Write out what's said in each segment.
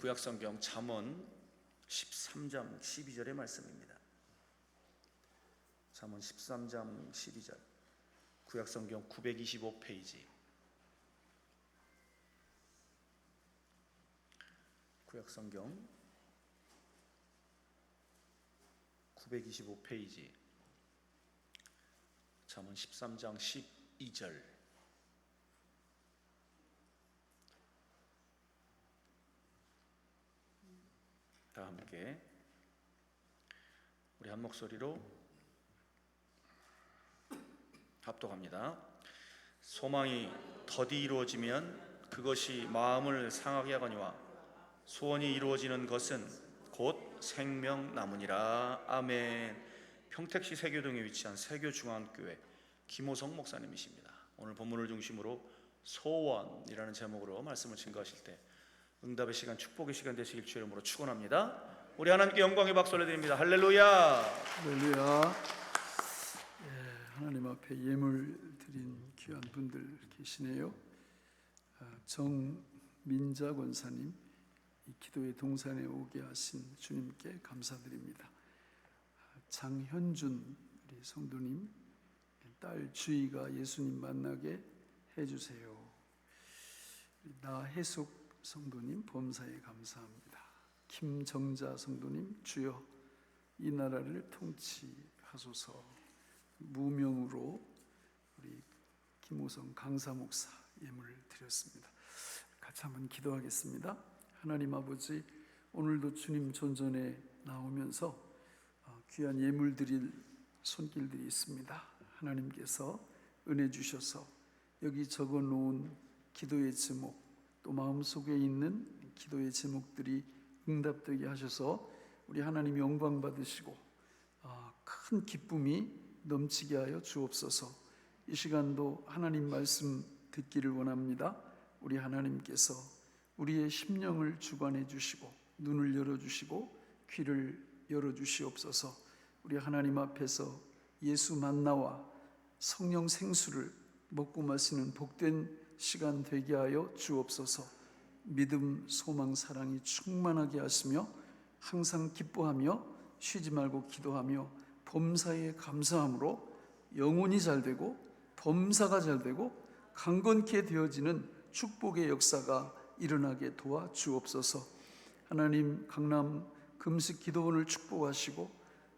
구약성경 잠언 13장 12절의 말씀입니다. 잠언 13장 12절, 구약성경 925페이지, 구약성경 925페이지, 잠언 13장 12절. 다 함께 우리 한 목소리로 합독합니다. 소망이 더디 이루어지면 그것이 마음을 상하게 하거니와 소원이 이루어지는 것은 곧 생명나무니라. 아멘. 평택시 세교동에 위치한 세교중앙교회 김호성 목사님이십니다. 오늘 본문을 중심으로 소원이라는 제목으로 말씀을 증거하실 때 응답의 시간, 축복의 시간 되시길 주의 이름으로 축원합니다. 우리 하나님께 영광의 박수 올려드립니다. 할렐루야. 할렐루야. 하나님 앞에 예물 드린 귀한 분들 계시네요. 정민자 권사님, 이 기도의 동산에 오게 하신 주님께 감사드립니다. 장현준 우리 성도님, 딸 주희가 예수님 만나게 해주세요. 나혜숙 성도님, 범사에 감사합니다. 김정자 성도님, 주여 이 나라를 통치하소서. 무명으로 우리 김호성 강사 목사 예물을 드렸습니다. 같이 한번 기도하겠습니다. 하나님 아버지, 오늘도 주님 존전에 나오면서 귀한 예물 드릴 손길들이 있습니다. 하나님께서 은혜 주셔서 여기 적어 놓은 기도의 제목, 또 마음속에 있는 기도의 제목들이 응답되게 하셔서 우리 하나님 영광 받으시고 큰 기쁨이 넘치게 하여 주옵소서. 이 시간도 하나님 말씀 듣기를 원합니다. 우리 하나님께서 우리의 심령을 주관해 주시고 눈을 열어주시고 귀를 열어주시옵소서. 우리 하나님 앞에서 예수 만나와 성령 생수를 먹고 마시는 복된 시간 되게 하여 주옵소서. 믿음, 소망, 사랑이 충만하게 하시며 항상 기뻐하며 쉬지 말고 기도하며 범사에 감사함으로 영혼이 잘되고 범사가 잘되고 강건케 되어지는 축복의 역사가 일어나게 도와 주옵소서. 하나님, 강남 금식 기도원을 축복하시고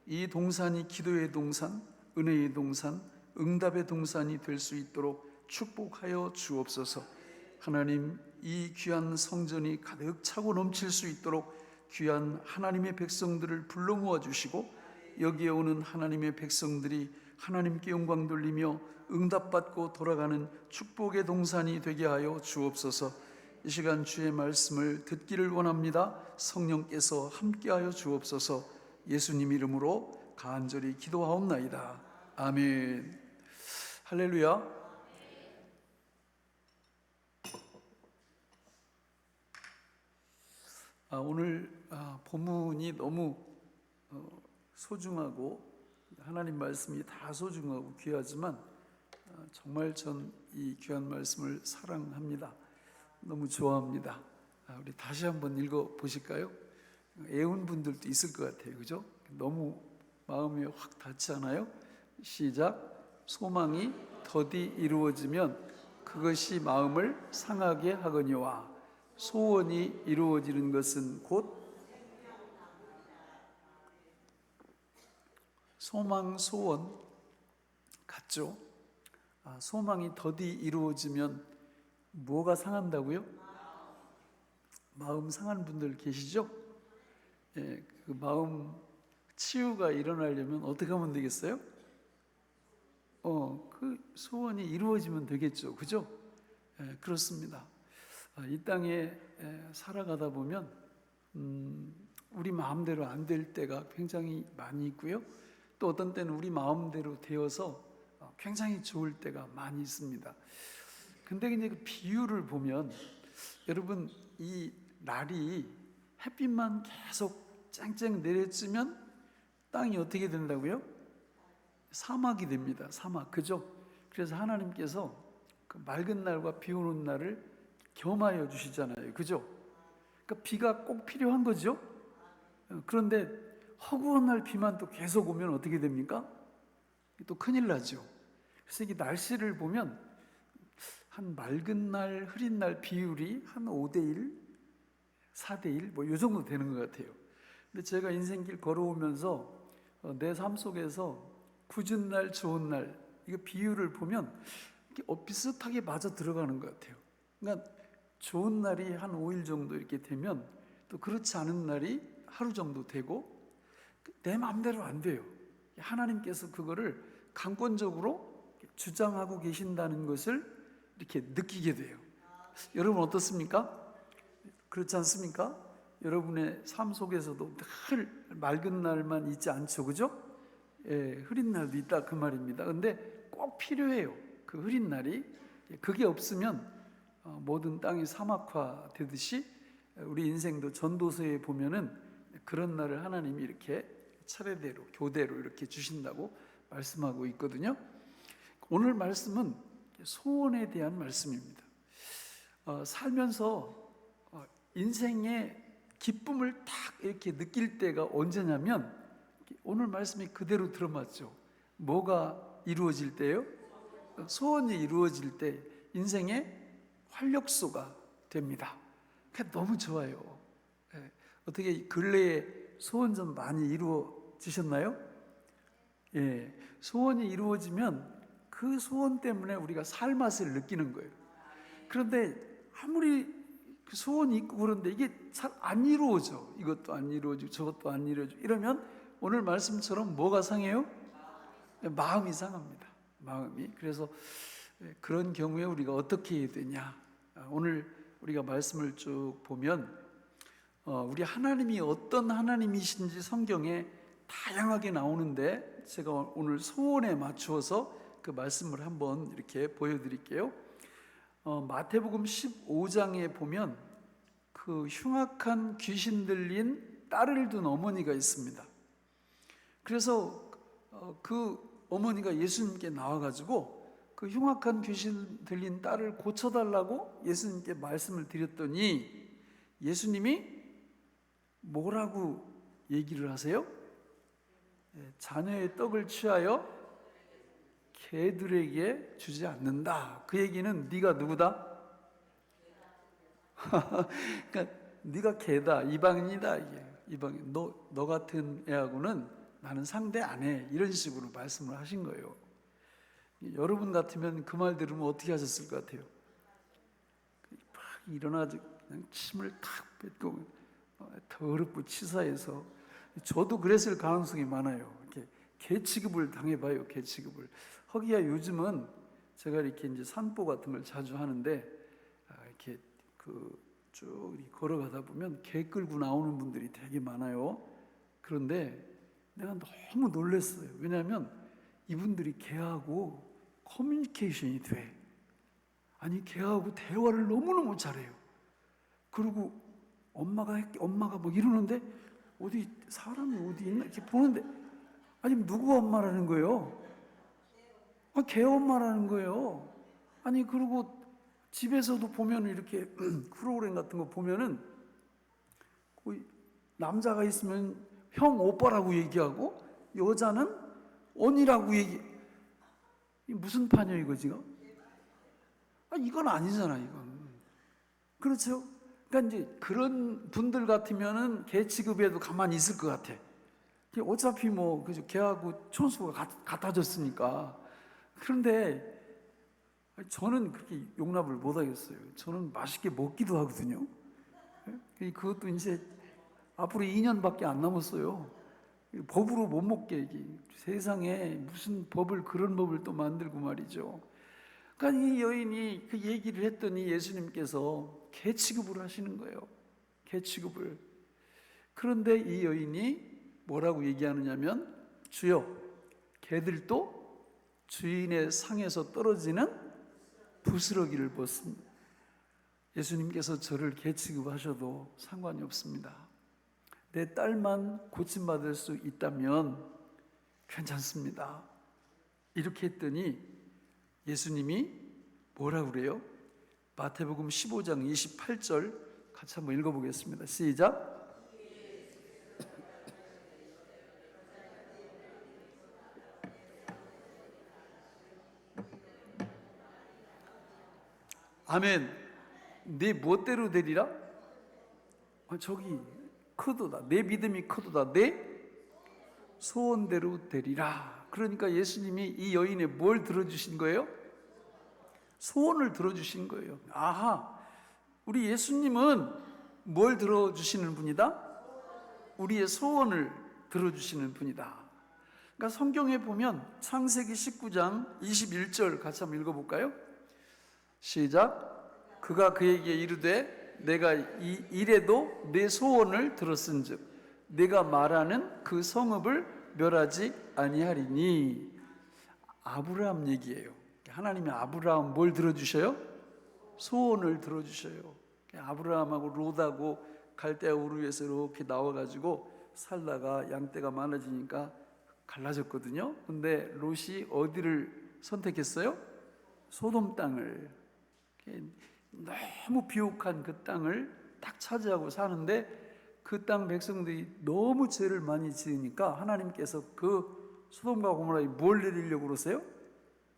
이 동산이 기도의 동산, 은혜의 동산, 응답의 동산이 될 수 있도록 축복하여 주옵소서. 하나님, 이 귀한 성전이 가득 차고 넘칠 수 있도록 귀한 하나님의 백성들을 불러 모아 주시고 여기에 오는 하나님의 백성들이 하나님께 영광 돌리며 응답받고 돌아가는 축복의 동산이 되게 하여 주옵소서. 이 시간 주의 말씀을 듣기를 원합니다. 성령께서 함께하여 주옵소서. 예수님 이름으로 간절히 기도하옵나이다. 아멘. 할렐루야. 오늘 본문이 너무 소중하고 하나님 말씀이 다 소중하고 귀하지만 정말 전 이 귀한 말씀을 사랑합니다. 너무 좋아합니다. 우리 다시 한번 읽어 보실까요? 애운 분들도 있을 것 같아요. 그죠? 너무 마음이 확 닿지 않아요? 시작. 소망이 더디 이루어지면 그것이 마음을 상하게 하거니와 소원이 이루어지는 것은 곧 소망, 소원 같죠? 소망이 더디 이루어지면 뭐가 상한다고요? 마음 상한 분들 계시죠? 예, 그 마음 치유가 일어나려면 어떻게 하면 되겠어요? 그 소원이 이루어지면 되겠죠. 그죠? 예, 그렇습니다. 이 땅에 살아가다 보면 우리 마음대로 안 될 때가 굉장히 많이 있고요. 또 어떤 때는 우리 마음대로 되어서 굉장히 좋을 때가 많이 있습니다. 근데 이제 그 비유를 보면 여러분, 이 날이 햇빛만 계속 쨍쨍 내려지면 땅이 어떻게 된다고요? 사막이 됩니다. 사막. 그죠? 그래서 하나님께서 그 맑은 날과 비 오는 날을 겸하여 주시잖아요. 그죠? 그러니까 비가 꼭 필요한 거죠. 그런데 허구한 날 비만 또 계속 오면 어떻게 됩니까? 또 큰일 나죠. 그래서 이 날씨를 보면 한 맑은 날, 흐린 날 비율이 한 5대1, 4대1 뭐 이 정도 되는 것 같아요. 근데 제가 인생길 걸어오면서 내 삶 속에서 궂은 날, 좋은 날 이거 비율을 보면 비슷하게 맞아 들어가는 것 같아요. 그러니까 좋은 날이 한 5일 정도 이렇게 되면 또 그렇지 않은 날이 하루 정도 되고 내 마음대로 안 돼요. 하나님께서 그거를 강권적으로 주장하고 계신다는 것을 이렇게 느끼게 돼요. 여러분 어떻습니까? 그렇지 않습니까? 여러분의 삶 속에서도 늘 맑은 날만 있지 않죠, 그죠? 예, 흐린 날도 있다 그 말입니다. 근데 꼭 필요해요. 그 흐린 날이. 그게 없으면 모든 땅이 사막화 되듯이 우리 인생도 전도서에 보면은 그런 날을 하나님이 이렇게 차례대로 교대로 이렇게 주신다고 말씀하고 있거든요. 오늘 말씀은 소원에 대한 말씀입니다. 살면서 인생의 기쁨을 딱 이렇게 느낄 때가 언제냐면 오늘 말씀이 그대로 들어맞죠. 뭐가 이루어질 때요? 소원이 이루어질 때 인생의 활력소가 됩니다. 그게 너무 좋아요. 어떻게 근래에 소원 좀 많이 이루어지셨나요? 예, 소원이 이루어지면 그 소원 때문에 우리가 살 맛을 느끼는 거예요. 그런데 아무리 그 소원이 있고 그런데 이게 잘 안 이루어져. 이것도 안 이루어지고 저것도 안 이루어지고 이러면 오늘 말씀처럼 뭐가 상해요? 마음이 상합니다. 마음이. 그래서 그런 경우에 우리가 어떻게 해야 되냐? 오늘 우리가 말씀을 쭉 보면 우리 하나님이 어떤 하나님이신지 성경에 다양하게 나오는데 제가 오늘 소원에 맞추어서 그 말씀을 한번 이렇게 보여드릴게요. 마태복음 15장에 보면 그 흉악한 귀신 들린 딸을 둔 어머니가 있습니다. 그래서 그 어머니가 예수님께 나와가지고 그 흉악한 귀신 들린 딸을 고쳐달라고 예수님께 말씀을 드렸더니 예수님이 뭐라고 얘기를 하세요? 자녀의 떡을 취하여 개들에게 주지 않는다. 그 얘기는 네가 누구다? 그러니까 네가 개다, 이방인이다. 이게 이방인. 너 같은 애하고는 나는 상대 안 해. 이런 식으로 말씀을 하신 거예요. 여러분 같으면 그 말 들으면 어떻게 하셨을 것 같아요? 막 일어나서 그냥 침을 탁 뱉고 더럽고 치사해서 저도 그랬을 가능성이 많아요. 이렇게 개 취급을 당해봐요. 개 취급을. 허기야 요즘은 제가 이렇게 이제 산보 같은 걸 자주 하는데 이렇게 쭉 걸어가다 보면 개 끌고 나오는 분들이 되게 많아요. 그런데 내가 너무 놀랐어요. 왜냐하면 이분들이 개하고 커뮤니케이션이 돼. 아니 개하고 대화를 너무너무 잘해요. 그리고 엄마가 뭐 이러는데 어디 사람이 어디 있나 이렇게 보는데 아니 누구 엄마라는 거예요? 개 엄마라는 거예요. 아니 그리고 집에서도 보면 이렇게 프로그램 같은 거 보면은 남자가 있으면 형 오빠라고 얘기하고 여자는 언니라고 이 무슨 판이에요 이거 지금? 이건 아니잖아 이건. 그렇죠? 그러니까 이제 그런 분들 같으면은 개 취급에도 가만히 있을 것 같아. 어차피 뭐 그죠 개하고 촌수가 같아졌으니까. 그런데 저는 그렇게 용납을 못 하겠어요. 저는 맛있게 먹기도 하거든요. 그것도 이제 앞으로 2년밖에 안 남았어요. 법으로 못 먹게 세상에 무슨 그런 법을 또 만들고 말이죠. 그러니까 이 여인이 그 얘기를 했더니 예수님께서 개 취급을 하시는 거예요. 개 취급을. 그런데 이 여인이 뭐라고 얘기하느냐면 주여 개들도 주인의 상에서 떨어지는 부스러기를 벗습니다. 예수님께서 저를 개 취급하셔도 상관이 없습니다. 내 딸만 고침받을 수 있다면 괜찮습니다. 이렇게 했더니 예수님이 뭐라 그래요? 마태복음 15장 28절 같이 한번 읽어보겠습니다. 시작. 아멘. 내 멋대로 되리라? 저기 크도다. 내 믿음이 크도다. 내 소원대로 되리라. 그러니까 예수님이 이 여인의 뭘 들어주신 거예요? 소원을 들어주신 거예요. 아하, 우리 예수님은 뭘 들어주시는 분이다? 우리의 소원을 들어주시는 분이다. 그러니까 성경에 보면 창세기 19장 21절 같이 한번 읽어볼까요? 시작. 그가 그에게 이르되 내가 이래도 내 소원을 들었은즉 내가 말하는 그 성읍을 멸하지 아니하리니. 아브라함 얘기예요. 하나님이 아브라함 뭘 들어주셔요? 소원을 들어주셔요. 아브라함하고 롯하고 갈대아 우르에서 이렇게 나와가지고 살다가 양떼가 많아지니까 갈라졌거든요. 근데 롯이 어디를 선택했어요? 소돔 땅을. 너무 비옥한 그 땅을 딱 차지하고 사는데 그 땅 백성들이 너무 죄를 많이 지으니까 하나님께서 그 소돔과 고모라에 뭘 내리려고 그러세요?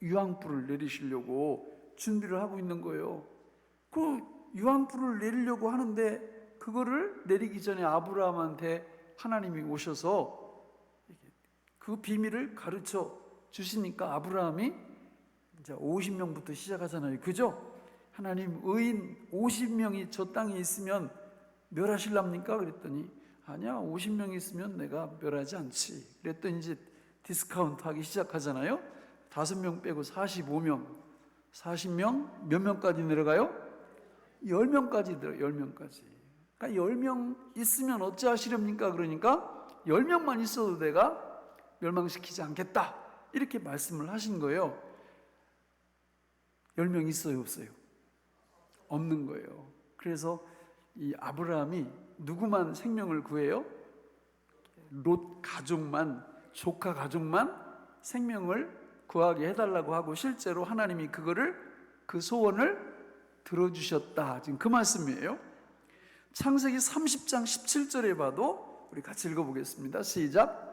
유황불을 내리시려고 준비를 하고 있는 거예요. 그 유황불을 내리려고 하는데 그거를 내리기 전에 아브라함한테 하나님이 오셔서 그 비밀을 가르쳐 주시니까 아브라함이 이제 50명부터 시작하잖아요. 그죠? 하나님, 의인 50명이 저 땅에 있으면 멸하실랍니까? 그랬더니 아니야, 50명이 있으면 내가 멸하지 않지. 그랬더니 이제 디스카운트 하기 시작하잖아요. 5명 빼고 45명, 40명, 몇 명까지 내려가요? 10명까지 들어요. 10명까지. 그러니까 10명 있으면 어찌하시렵니까? 그러니까 10명만 있어도 내가 멸망시키지 않겠다, 이렇게 말씀을 하신 거예요. 10명 있어요, 없어요? 없는 거예요. 그래서 이 아브라함이 누구만 생명을 구해요? 롯 가족만, 조카 가족만 생명을 구하게 해달라고 하고, 실제로 하나님이 그거를, 그 소원을 들어주셨다. 지금 그 말씀이에요. 창세기 30장 17절에 봐도 우리 같이 읽어보겠습니다. 시작.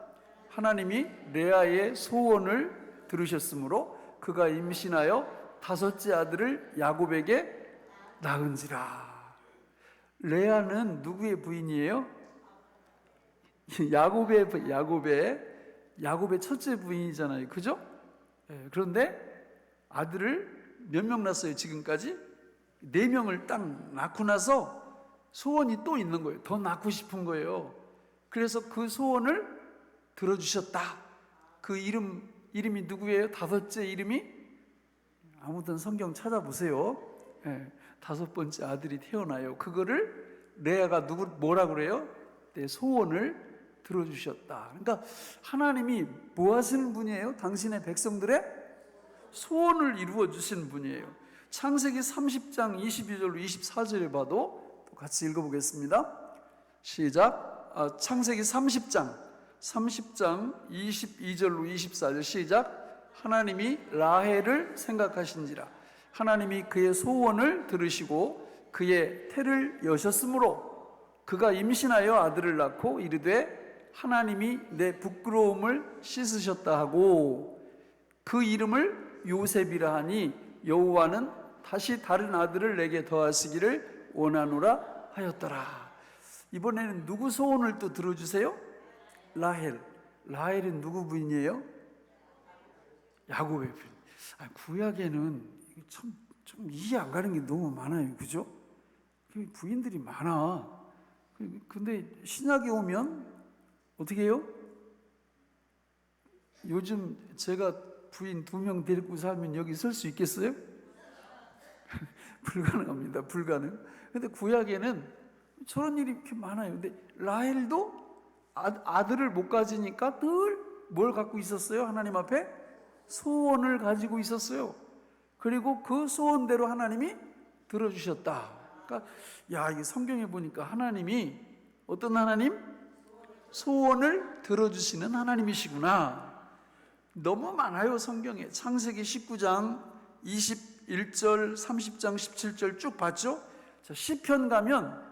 하나님이 레아의 소원을 들으셨으므로 그가 임신하여 5째 아들을 야곱에게 낳은지라. 레아는 누구의 부인이에요? 야곱의 첫째 부인이잖아요. 그죠? 그런데 아들을 몇 명 낳았어요? 지금까지 4명을 딱 낳고 나서 소원이 또 있는 거예요. 더 낳고 싶은 거예요. 그래서 그 소원을 들어주셨다. 그 이름이 누구예요? 5째 이름이? 아무튼 성경 찾아보세요. 5번째 아들이 태어나요. 그거를 레아가 뭐라 그래요? 내 소원을 들어주셨다. 그러니까 하나님이 뭐 하시는 분이에요? 당신의 백성들의 소원을 이루어 주시는 분이에요. 창세기 30장 22절로 24절에 봐도 같이 읽어보겠습니다. 시작. 창세기 30장 22절로 24절 시작. 하나님이 라헬을 생각하신지라. 하나님이 그의 소원을 들으시고 그의 태를 여셨으므로 그가 임신하여 아들을 낳고 이르되 하나님이 내 부끄러움을 씻으셨다 하고 그 이름을 요셉이라 하니 여호와는 다시 다른 아들을 내게 더하시기를 원하노라 하였더라. 이번에는 누구 소원을 또 들어주세요? 라헬은 누구 부인이에요? 야곱의 부인. 구약에는 좀 이해 안 가는 게 너무 많아요. 그죠? 부인들이 많아. 근데 신약에 오면 어떻게 해요? 요즘 제가 부인 2명 데리고 살면 여기 설 수 있겠어요? 불가능합니다. 불가능. 근데 구약에는 저런 일이 이렇게 많아요. 근데 라헬도 아들을 못 가지니까 늘 뭘 갖고 있었어요? 하나님 앞에 소원을 가지고 있었어요. 그리고 그 소원대로 하나님이 들어주셨다. 그러니까 이게 성경에 보니까 하나님이 어떤 하나님? 소원을 들어주시는 하나님이시구나. 너무 많아요. 성경에. 창세기 19장 21절 30장 17절 쭉 봤죠? 자, 시편 가면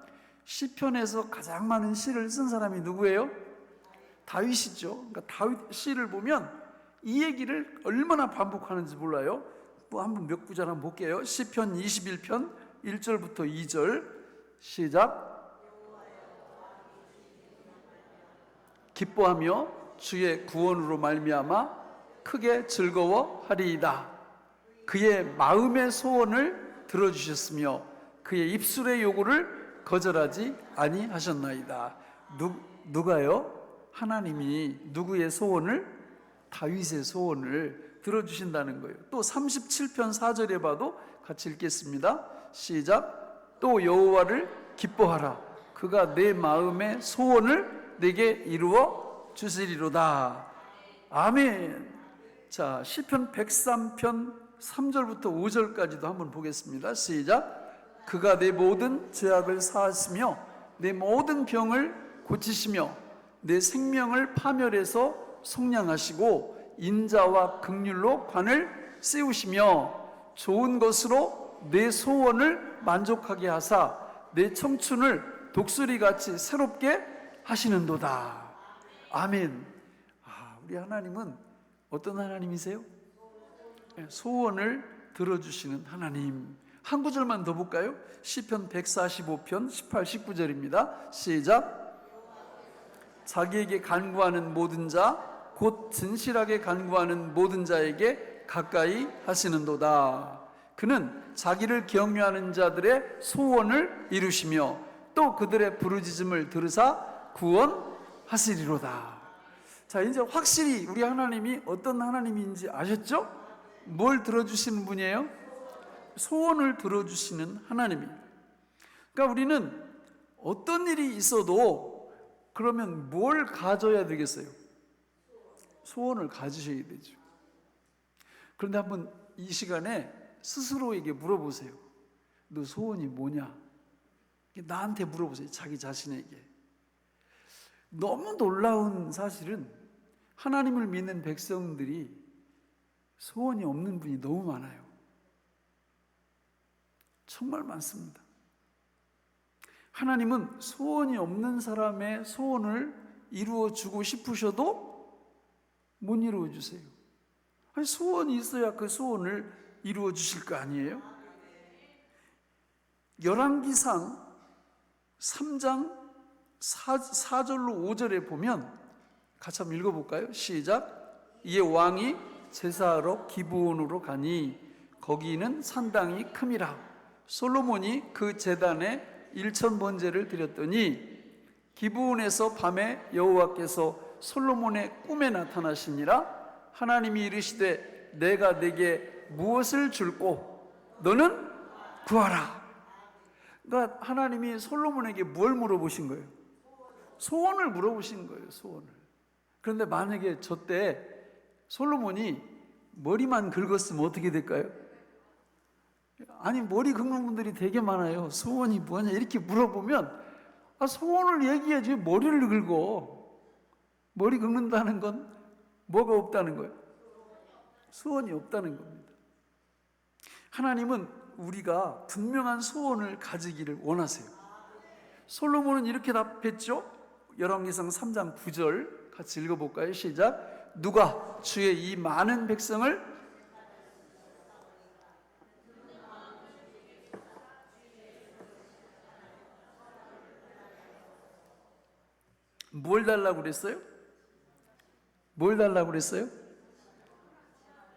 시편에서 가장 많은 시를 쓴 사람이 누구예요? 다윗이죠. 그러니까 다윗 시를 보면 이 얘기를 얼마나 반복하는지 몰라요. 뭐 한번 몇 구절 한번 볼게요. 시편 21편 1절부터 2절 시작. 기뻐하며 주의 구원으로 말미암아 크게 즐거워하리이다. 그의 마음의 소원을 들어주셨으며 그의 입술의 요구를 거절하지 아니하셨나이다. 누가요? 하나님이 누구의 소원을? 다윗의 소원을 들어주신다는 거예요. 또 37편 4절에 봐도 같이 읽겠습니다. 시작. 또 여호와를 기뻐하라. 그가 내 마음의 소원을 내게 이루어 주시리로다. 아멘. 자, 시편 103편 3절부터 5절까지도 한번 보겠습니다. 시작. 그가 내 모든 죄악을 사하시며 내 모든 병을 고치시며 내 생명을 파멸해서 속량하시고 인자와 긍휼로 관을 씌우시며 좋은 것으로 내 소원을 만족하게 하사 내 청춘을 독수리같이 새롭게 하시는도다. 아멘. 우리 하나님은 어떤 하나님이세요? 소원을 들어주시는 하나님. 한 구절만 더 볼까요? 시편 145편 18, 19절입니다. 시작. 자기에게 간구하는 모든 자 곧 진실하게 간구하는 모든 자에게 가까이 하시는도다. 그는 자기를 경외하는 자들의 소원을 이루시며 또 그들의 부르짖음을 들으사 구원하시리로다. 자, 이제 확실히 우리 하나님이 어떤 하나님인지 아셨죠? 뭘 들어주시는 분이에요? 소원을 들어주시는 하나님이에요. 그러니까 우리는 어떤 일이 있어도 그러면 뭘 가져야 되겠어요? 소원을 가지셔야 되죠. 그런데 한번 이 시간에 스스로에게 물어보세요. 너 소원이 뭐냐? 나한테 물어보세요. 자기 자신에게. 너무 놀라운 사실은 하나님을 믿는 백성들이 소원이 없는 분이 너무 많아요. 정말 많습니다. 하나님은 소원이 없는 사람의 소원을 이루어 주고 싶으셔도 못 이루어 주세요. 아니, 소원이 있어야 그 소원을 이루어 주실 거 아니에요? 열왕기상 3장 4절로 5절에 보면 같이 한번 읽어볼까요? 시작. 이에 왕이 제사하러 기브온으로 가니 거기는 산당이 큼이라. 솔로몬이 그 제단에 1,000번제를 드렸더니 기브온에서 밤에 여호와께서 솔로몬의 꿈에 나타나시니라. 하나님이 이르시되 내가 내게 무엇을 줄꼬 너는 구하라. 그러니까 하나님이 솔로몬에게 뭘 물어보신 거예요? 소원을 물어보신 거예요. 소원을. 그런데 만약에 저때 솔로몬이 머리만 긁었으면 어떻게 될까요? 아니, 머리 긁는 분들이 되게 많아요. 소원이 뭐냐 이렇게 물어보면 소원을 얘기해야지 머리를 긁어. 머리 긁는다는 건 뭐가 없다는 거예요? 소원이 없다는 겁니다. 하나님은 우리가 분명한 소원을 가지기를 원하세요. 솔로몬은 이렇게 답했죠. 열왕기상 3장 9절 같이 읽어볼까요? 시작. 누가 주의 이 많은 백성을 뭘 달라고 그랬어요? 뭘 달라고 그랬어요?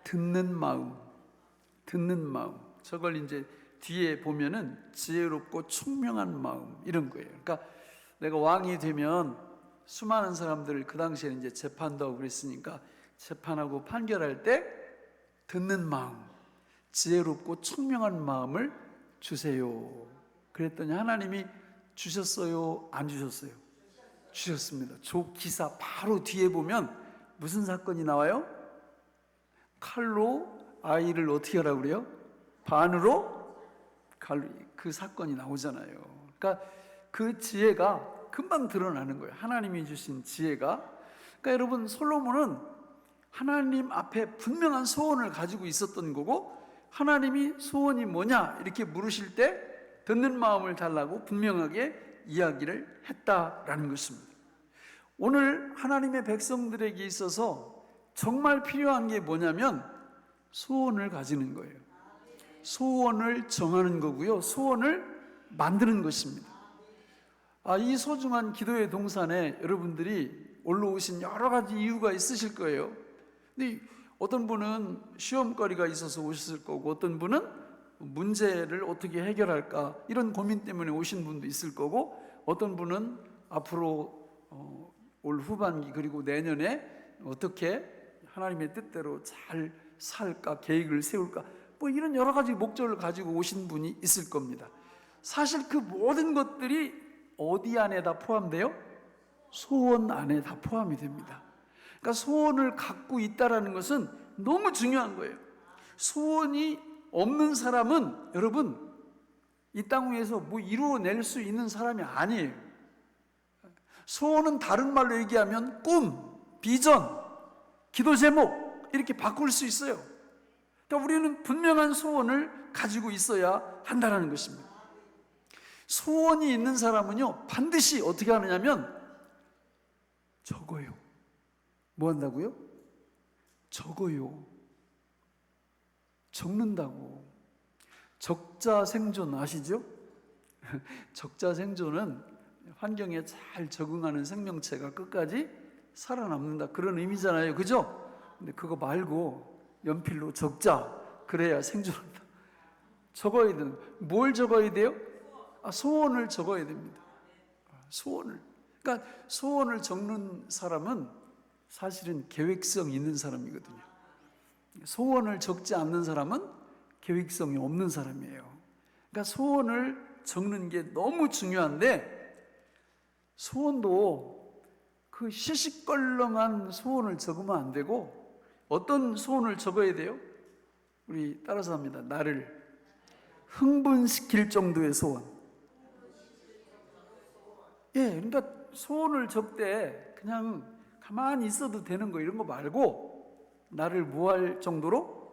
듣는 마음. 듣는 마음. 저걸 이제 뒤에 보면은 지혜롭고 총명한 마음 이런 거예요. 그러니까 내가 왕이 되면 수많은 사람들을 그 당시에는 이제 재판도 하고 그랬으니까 재판하고 판결할 때 듣는 마음, 지혜롭고 총명한 마음을 주세요. 그랬더니 하나님이 주셨어요? 안 주셨어요? 주셨습니다. 조 기사 바로 뒤에 보면 무슨 사건이 나와요? 칼로 아이를 어떻게 하라고 그래요? 반으로 칼로. 그 사건이 나오잖아요. 그러니까 그 지혜가 금방 드러나는 거예요. 하나님이 주신 지혜가. 그러니까 여러분, 솔로몬은 하나님 앞에 분명한 소원을 가지고 있었던 거고, 하나님이 소원이 뭐냐 이렇게 물으실 때 듣는 마음을 달라고 분명하게 이야기를 했다라는 것입니다. 오늘 하나님의 백성들에게 있어서 정말 필요한 게 뭐냐면 소원을 가지는 거예요. 소원을 정하는 거고요. 소원을 만드는 것입니다. 이 소중한 기도의 동산에 여러분들이 올라오신 여러 가지 이유가 있으실 거예요. 근데 어떤 분은 시험거리가 있어서 오셨을 거고, 어떤 분은 문제를 어떻게 해결할까 이런 고민 때문에 오신 분도 있을 거고, 어떤 분은 앞으로 올 후반기 그리고 내년에 어떻게 하나님의 뜻대로 잘 살까, 계획을 세울까, 뭐 이런 여러 가지 목적을 가지고 오신 분이 있을 겁니다. 사실 그 모든 것들이 어디 안에 다 포함돼요? 소원 안에 다 포함이 됩니다. 그러니까 소원을 갖고 있다라는 것은 너무 중요한 거예요. 소원이 없는 사람은 여러분 이 땅 위에서 뭐 이루어낼 수 있는 사람이 아니에요. 소원은 다른 말로 얘기하면 꿈, 비전, 기도 제목 이렇게 바꿀 수 있어요. 그러니까 우리는 분명한 소원을 가지고 있어야 한다는 것입니다. 소원이 있는 사람은요 반드시 어떻게 하느냐면 적어요. 뭐 한다고요? 적어요. 적는다고. 적자생존 아시죠? 적자생존은 환경에 잘 적응하는 생명체가 끝까지 살아남는다 그런 의미잖아요. 그죠? 근데 그거 말고 연필로 적자. 그래야 생존한다. 적어야 되는. 뭘 적어야 돼요? 소원을 적어야 됩니다. 소원을. 그러니까 소원을 적는 사람은 사실은 계획성 있는 사람이거든요. 소원을 적지 않는 사람은 계획성이 없는 사람이에요. 그러니까 소원을 적는 게 너무 중요한데, 소원도 그 시시껄렁한 소원을 적으면 안 되고 어떤 소원을 적어야 돼요? 우리 따라서 합니다. 나를 흥분시킬 정도의 소원. 그러니까 소원을 적되 그냥 가만히 있어도 되는 거 이런 거 말고 나를 뭐 할 정도로?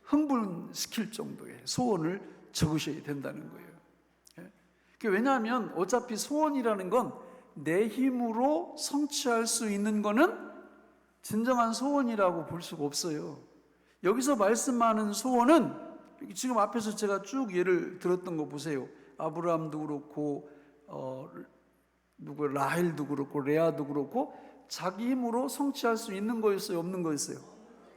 흥분시킬 정도의 소원을 적으셔야 된다는 거예요. 왜냐하면 어차피 소원이라는 건 내 힘으로 성취할 수 있는 거는 진정한 소원이라고 볼 수가 없어요. 여기서 말씀하는 소원은 지금 앞에서 제가 쭉 예를 들었던 거 보세요. 아브라함도 그렇고 라헬도 그렇고 레아도 그렇고 자기 힘으로 성취할 수 있는 거였어요? 없는 거였어요?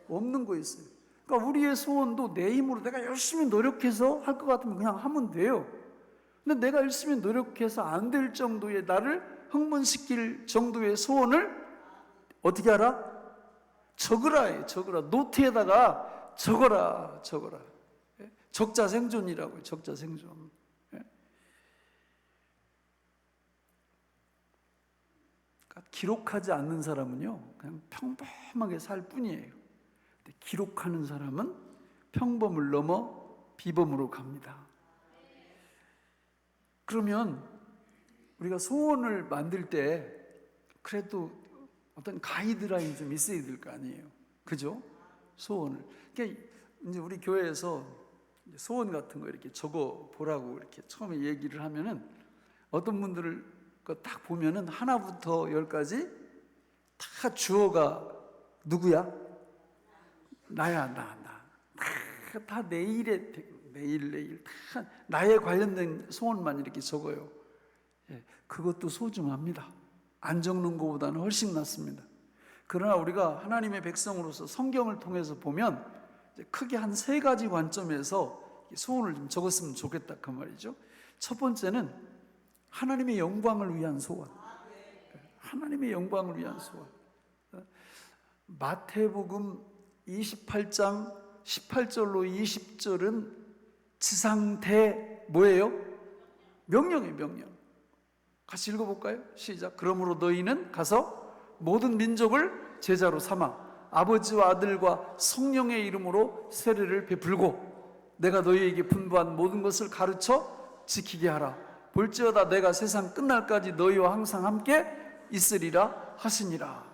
없는 거였어요. 그러니까 우리의 소원도 내 힘으로 내가 열심히 노력해서 할 것 같으면 그냥 하면 돼요. 근데 내가 열심히 노력해서 안 될 정도의 나를 흥분시킬 정도의 소원을 어떻게 하라? 적으라 해. 적으라. 노트에다가 적어라. 적자생존이라고요. 적자생존. 기록하지 않는 사람은요 그냥 평범하게 살 뿐이에요. 근데 기록하는 사람은 평범을 넘어 비범으로 갑니다. 그러면 우리가 소원을 만들 때 그래도 어떤 가이드라인이 좀 있어야 될 거 아니에요. 그죠? 소원을. 그러니까 이제 우리 교회에서 소원 같은 거 이렇게 적어 보라고 이렇게 처음에 얘기를 하면은 어떤 분들을 딱 보면은 하나부터 10까지 다 주어가 누구야? 나야. 다 내일 다 나에 관련된 소원만 이렇게 적어요. 그것도 소중합니다. 안 적는 것보다는 훨씬 낫습니다. 그러나 우리가 하나님의 백성으로서 성경을 통해서 보면 크게 한 3가지 관점에서 소원을 좀 적었으면 좋겠다 그 말이죠. 첫 번째는 하나님의 영광을 위한 소원. 하나님의 영광을 위한 소원. 마태복음 28장 18절로 20절은 지상대 뭐예요? 명령이에요. 명령. 같이 읽어볼까요? 시작. 그러므로 너희는 가서 모든 민족을 제자로 삼아 아버지와 아들과 성령의 이름으로 세례를 베풀고 내가 너희에게 분부한 모든 것을 가르쳐 지키게 하라. 볼지어다 내가 세상 끝날까지 너희와 항상 함께 있으리라 하시니라.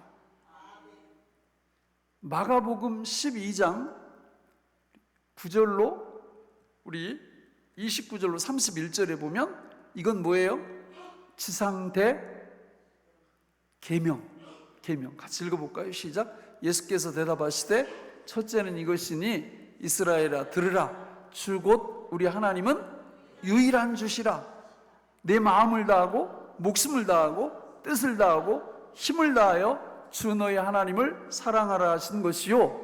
마가복음 12장 9절로 우리 29절로 31절에 보면 이건 뭐예요? 지상대 계명. 같이 읽어볼까요? 시작. 예수께서 대답하시되 첫째는 이것이니 이스라엘아 들으라. 주 곧 우리 하나님은 유일한 주시라. 내 마음을 다하고 목숨을 다하고 뜻을 다하고 힘을 다하여 주 너의 하나님을 사랑하라 하신 것이요.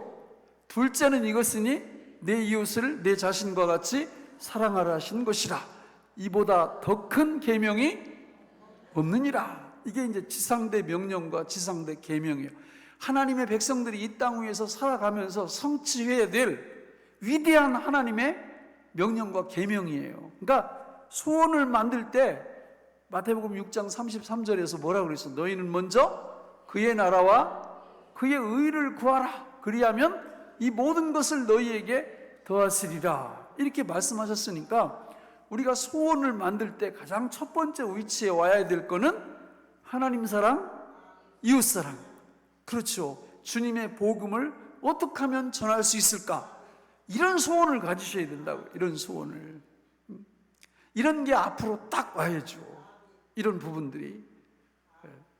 둘째는 이것이니 내 이웃을 내 자신과 같이 사랑하라 하신 것이라. 이보다 더 큰 계명이 없느니라. 이게 이제 지상대 명령과 지상대 계명이에요. 하나님의 백성들이 이 땅 위에서 살아가면서 성취해야 될 위대한 하나님의 명령과 계명이에요. 그러니까 소원을 만들 때 마태복음 6장 33절에서 뭐라고 그랬어? 너희는 먼저 그의 나라와 그의 의를 구하라. 그리하면 이 모든 것을 너희에게 더하시리라. 이렇게 말씀하셨으니까 우리가 소원을 만들 때 가장 첫 번째 위치에 와야 될 거는 하나님 사랑, 이웃 사랑. 그렇죠. 주님의 복음을 어떻게 하면 전할 수 있을까? 이런 소원을 가지셔야 된다고. 이런 소원을. 이런 게 앞으로 딱 와야죠. 이런 부분들이.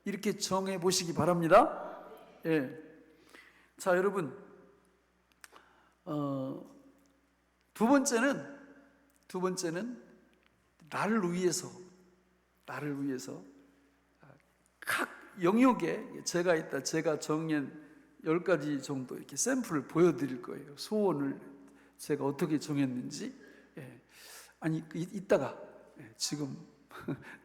이렇게 정해 보시기 바랍니다. 예. 자, 여러분. 두 번째는 나를 위해서 각 영역에 제가 정한 10가지 정도 이렇게 샘플을 보여드릴 거예요. 소원을 제가 어떻게 정했는지. 아니 이따가 지금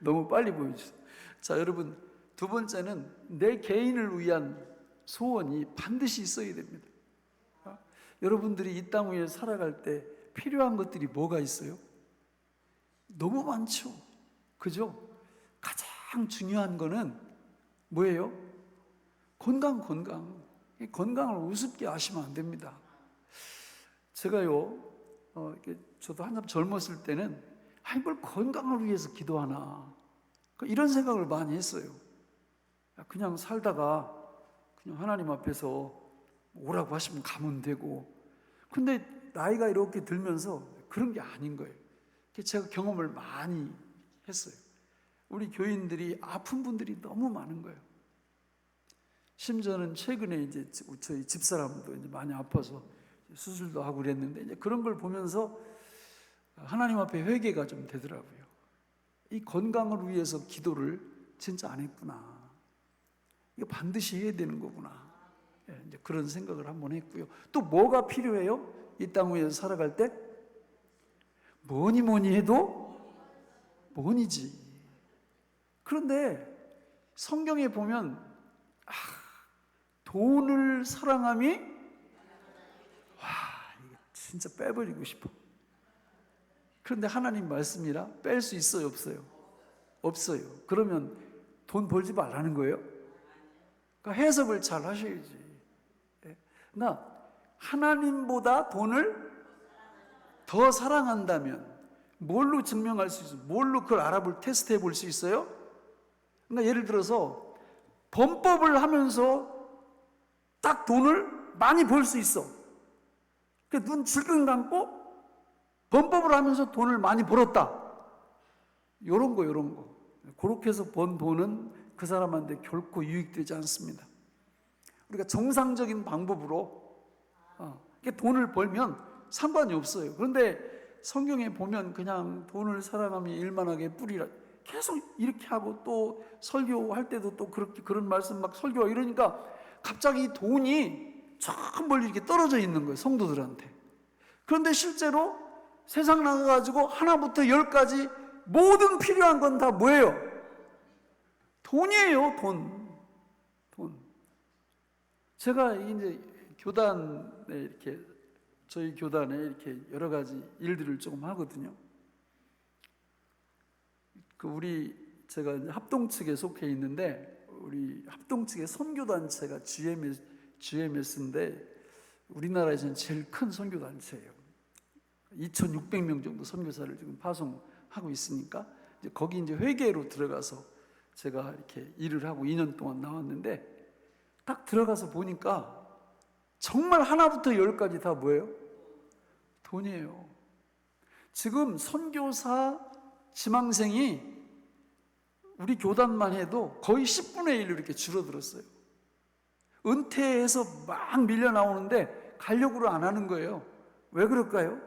너무 빨리 보여주세요. 자, 여러분, 두 번째는 내 개인을 위한 소원이 반드시 있어야 됩니다. 여러분들이 이 땅 위에 살아갈 때 필요한 것들이 뭐가 있어요? 너무 많죠. 그죠? 가장 중요한 거는 뭐예요? 건강. 건강을 우습게 하시면 안 됩니다. 제가요, 저도 한참 젊었을 때는 뭘 건강을 위해서 기도하나 이런 생각을 많이 했어요. 그냥 살다가 그냥 하나님 앞에서 오라고 하시면 가면 되고. 근데 나이가 이렇게 들면서 그런 게 아닌 거예요. 제가 경험을 많이 했어요. 우리 교인들이 아픈 분들이 너무 많은 거예요. 심지어는 최근에 이제 저희 집사람도 이제 많이 아파서 수술도 하고 그랬는데 이제 그런 걸 보면서 하나님 앞에 회개가 좀 되더라고요. 이 건강을 위해서 기도를 진짜 안 했구나. 이거 반드시 해야 되는 거구나. 이제 그런 생각을 한번 했고요. 또 뭐가 필요해요? 이 땅 위에서 살아갈 때 뭐니 해도 money지. 그런데 성경에 보면 돈을 사랑함이 이거 진짜 빼버리고 싶어. 그런데 하나님 말씀이라 뺄 수 있어요, 없어요? 없어요. 그러면 돈 벌지 말라는 거예요? 그러니까 해석을 잘 하셔야지. 그러니까 하나님보다 돈을 더 사랑한다면 뭘로 증명할 수 있어요? 뭘로 그걸 알아볼 테스트해 볼 수 있어요? 그러니까 예를 들어서 범법을 하면서 딱 돈을 많이 벌 수 있어. 그러니까 눈 질끈 감고 범법을 하면서 돈을 많이 벌었다. 요런 거. 그렇게 해서 번 돈은 그 사람한테 결코 유익되지 않습니다. 우리가 정상적인 방법으로 돈을 벌면 상관이 없어요. 그런데 성경에 보면 그냥 돈을 사랑하며 일만하게 뿌리라 계속 이렇게 하고 또 설교할 때도 또 그렇게 그런 말씀 막 설교하고 이러니까 갑자기 돈이 전부 이렇게 떨어져 있는 거예요, 성도들한테. 그런데 실제로 세상 나가가지고 하나부터 10까지 모든 필요한 건 다 뭐예요? 돈이에요, 돈. 제가 이제 교단에 이렇게 저희 교단에 이렇게 여러 가지 일들을 조금 하거든요. 제가 합동 측에 속해 있는데 우리 합동 측의 선교 단체가 GMS인데 우리나라에서는 제일 큰 선교 단체예요. 2,600명 정도 선교사를 지금 파송하고 있으니까 거기 이제 회계로 들어가서 제가 이렇게 일을 하고 2년 동안 나왔는데 딱 들어가서 보니까 정말 하나부터 10까지 다 뭐예요? 돈이에요. 지금 선교사 지망생이 우리 교단만 해도 거의 10분의 1로 이렇게 줄어들었어요. 은퇴해서 막 밀려 나오는데 가려고를 안 하는 거예요. 왜 그럴까요?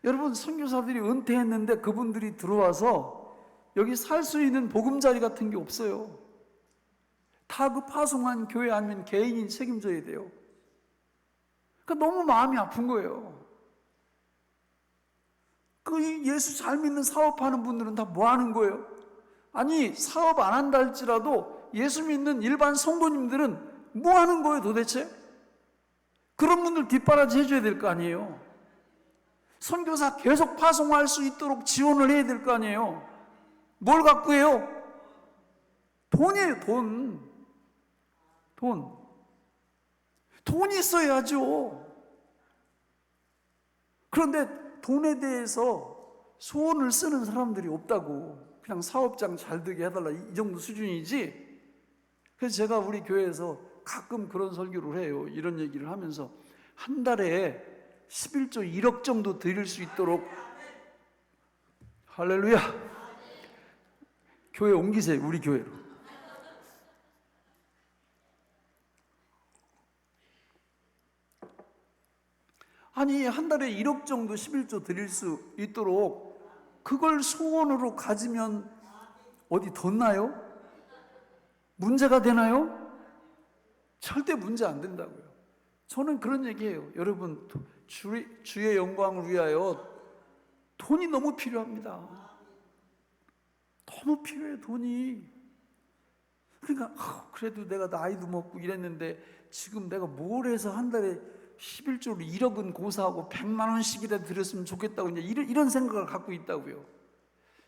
여러분, 선교사들이 은퇴했는데 그분들이 들어와서 여기 살 수 있는 보금자리 같은 게 없어요. 다 그 파송한 교회 아니면 개인이 책임져야 돼요. 그러니까 너무 마음이 아픈 거예요. 그 예수 잘 믿는 사업하는 분들은 다 뭐 하는 거예요? 아니, 사업 안 한다 할지라도 예수 믿는 일반 성도님들은 뭐 하는 거예요 도대체? 그런 분들 뒷바라지 해줘야 될 거 아니에요. 선교사 계속 파송할 수 있도록 지원을 해야 될 거 아니에요. 뭘 갖고 해요? 돈이에요. 돈이 있어야죠. 그런데 돈에 대해서 소원을 쓰는 사람들이 없다고. 그냥 사업장 잘 되게 해달라, 이 정도 수준이지. 그래서 제가 우리 교회에서 가끔 그런 설교를 해요. 이런 얘기를 하면서 한 달에 11조 1억 정도 드릴 수 있도록, 할렐루야, 교회 옮기세요. 우리 교회로. 아니, 한 달에 1억 정도 11조 드릴 수 있도록 그걸 소원으로 가지면 어디 덧나요? 문제가 되나요? 절대 문제 안 된다고요. 저는 그런 얘기해요. 여러분, 주의 영광을 위하여 돈이 너무 필요합니다. 너무 필요해, 돈이. 그러니까 그래도 내가 나이도 먹고 이랬는데 지금 내가 뭘 해서 한 달에 11조를 1억은 고사하고 100만 원씩이라도 드렸으면 좋겠다고 이런 생각을 갖고 있다고요.